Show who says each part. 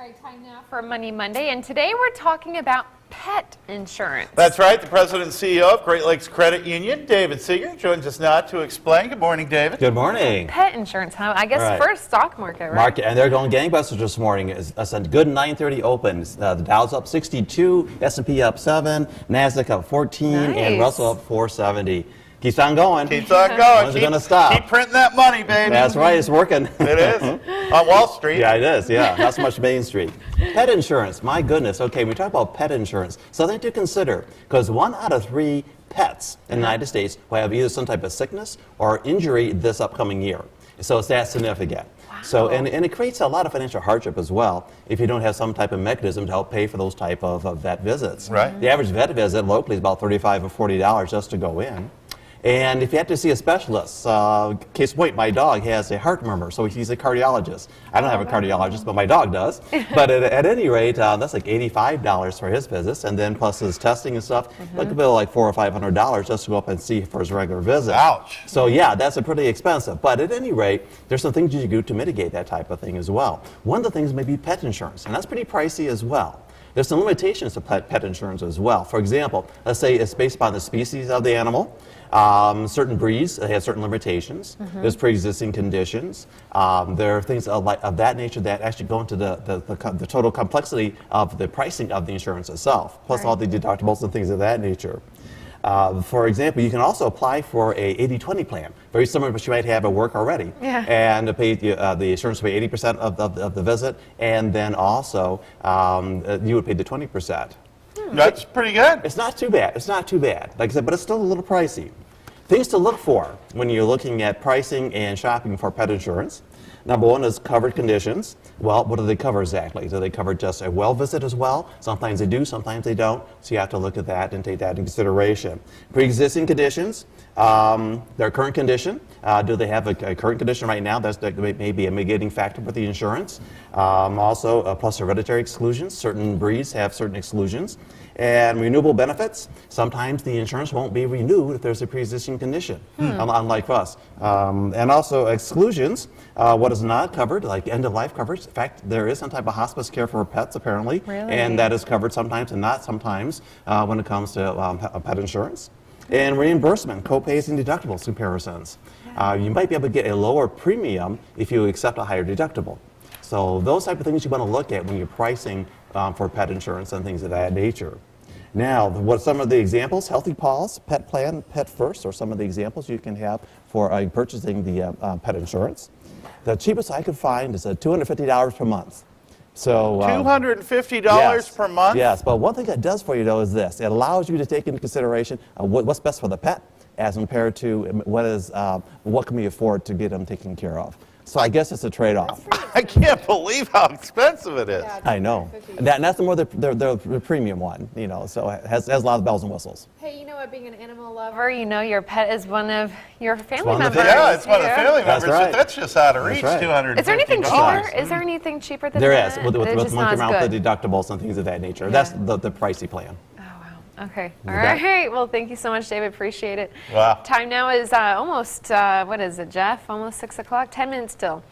Speaker 1: right, time now for Money Monday, and today we're talking about pet insurance.
Speaker 2: That's right. The president and CEO of Great Lakes Credit Union, David Seeger, joins us now to explain. Good morning, David.
Speaker 3: Good morning.
Speaker 1: Pet insurance, huh? I guess first stock market, right?
Speaker 3: And they're going gangbusters this morning. It's a good 9:30 opens. The Dow's up 62, S&P up 7, NASDAQ up 14, and Russell up 470. Keeps on going.
Speaker 2: Keeps on going.
Speaker 3: When's it going to stop?
Speaker 2: Keep printing that money, baby.
Speaker 3: That's right. It's working.
Speaker 2: It is. On Wall Street.
Speaker 3: Yeah, it is. Yeah, not so much Main Street. Pet insurance. My goodness. Okay, we talk about pet insurance. Something to consider, because 1 out of 3 pets in the United States will have either some type of sickness or injury this upcoming year. So it's that significant.
Speaker 1: Wow.
Speaker 3: So, and it creates a lot of financial hardship as well if you don't have some type of mechanism to help pay for those type of vet visits.
Speaker 2: Right.
Speaker 3: The average vet visit locally is about $35 or $40 just to go in. And if you have to see a specialist, case in point, my dog has a heart murmur, so he's a cardiologist. I don't have a cardiologist, but my dog does. But at any rate, that's like $85 for his visits, and then plus his testing and stuff, like a bill like $400 or $500 just to go up and see for his regular visit.
Speaker 2: Ouch.
Speaker 3: So yeah, that's a pretty expensive. But at any rate, there's some things you can do to mitigate that type of thing as well. One of the things may be pet insurance, and that's pretty pricey as well. There's some limitations to pet insurance as well. For example, let's say it's based upon the species of the animal. Certain breeds have certain limitations. There's pre-existing conditions. There are things of that nature that actually go into the total complexity of the pricing of the insurance itself, plus all the deductibles and things of that nature. For example, you can also apply for a 80-20 plan, very similar to what you might have at work already.
Speaker 1: Yeah.
Speaker 3: And the insurance will pay 80% of the visit, and then also you would pay the 20%.
Speaker 2: That's pretty good.
Speaker 3: It's not too bad. It's not too bad. Like I said, but it's still a little pricey. Things to look for when you're looking at pricing and shopping for pet insurance. Number one is covered conditions. Well, what do they cover exactly? Do they cover just a well visit as well? Sometimes they do, sometimes they don't. So you have to look at that and take that into consideration. Pre-existing conditions, their current condition. Do they have a current condition right now? That may be a mitigating factor for the insurance. Also, plus hereditary exclusions. Certain breeds have certain exclusions. And renewable benefits. Sometimes the insurance won't be renewed if there's a pre-existing condition, unlike us. And also exclusions. What is not covered, like end-of-life coverage. In fact, there is some type of hospice care for pets, apparently.
Speaker 1: Really?
Speaker 3: And that is covered sometimes and not sometimes when it comes to pet insurance. And reimbursement, co-pays and deductibles comparisons. You might be able to get a lower premium if you accept a higher deductible. So those type of things you want to look at when you're pricing for pet insurance and things of that nature. Now, what some of the examples? Healthy Paws, Pet Plan, Pet First are some of the examples you can have for purchasing the pet insurance. The cheapest I could find is $250 per month. So
Speaker 2: $250 per month?
Speaker 3: Yes, but one thing that does for you though is this. It allows you to take into consideration what's best for the pet as compared to what can we afford to get them taken care of. So I guess it's a trade-off.
Speaker 2: I can't believe how expensive it is.
Speaker 1: Yeah,
Speaker 3: I know. And that's the more the premium one, you know, so it has a lot of bells and whistles.
Speaker 1: Hey, you know what, being an animal lover, you know your pet is one of your family
Speaker 3: one of the
Speaker 1: members.
Speaker 2: Yeah, it's one of the family
Speaker 3: That's
Speaker 2: members.
Speaker 3: right.
Speaker 2: So that's just out of
Speaker 3: That's
Speaker 2: reach,
Speaker 3: right.
Speaker 2: $250.
Speaker 1: Is there anything cheaper? Is there anything cheaper than
Speaker 3: There
Speaker 1: that?
Speaker 3: is, with
Speaker 1: It's just
Speaker 3: monkey
Speaker 1: not
Speaker 3: around
Speaker 1: as
Speaker 3: with the
Speaker 1: good.
Speaker 3: deductibles and things of that nature. That's the pricey plan.
Speaker 1: Oh, wow. Okay. All
Speaker 3: bet.
Speaker 1: right. Well, thank you so much, David. Appreciate it.
Speaker 2: Wow.
Speaker 1: Time now is almost, what is it, Jeff? Almost 6 o'clock? 10 minutes still.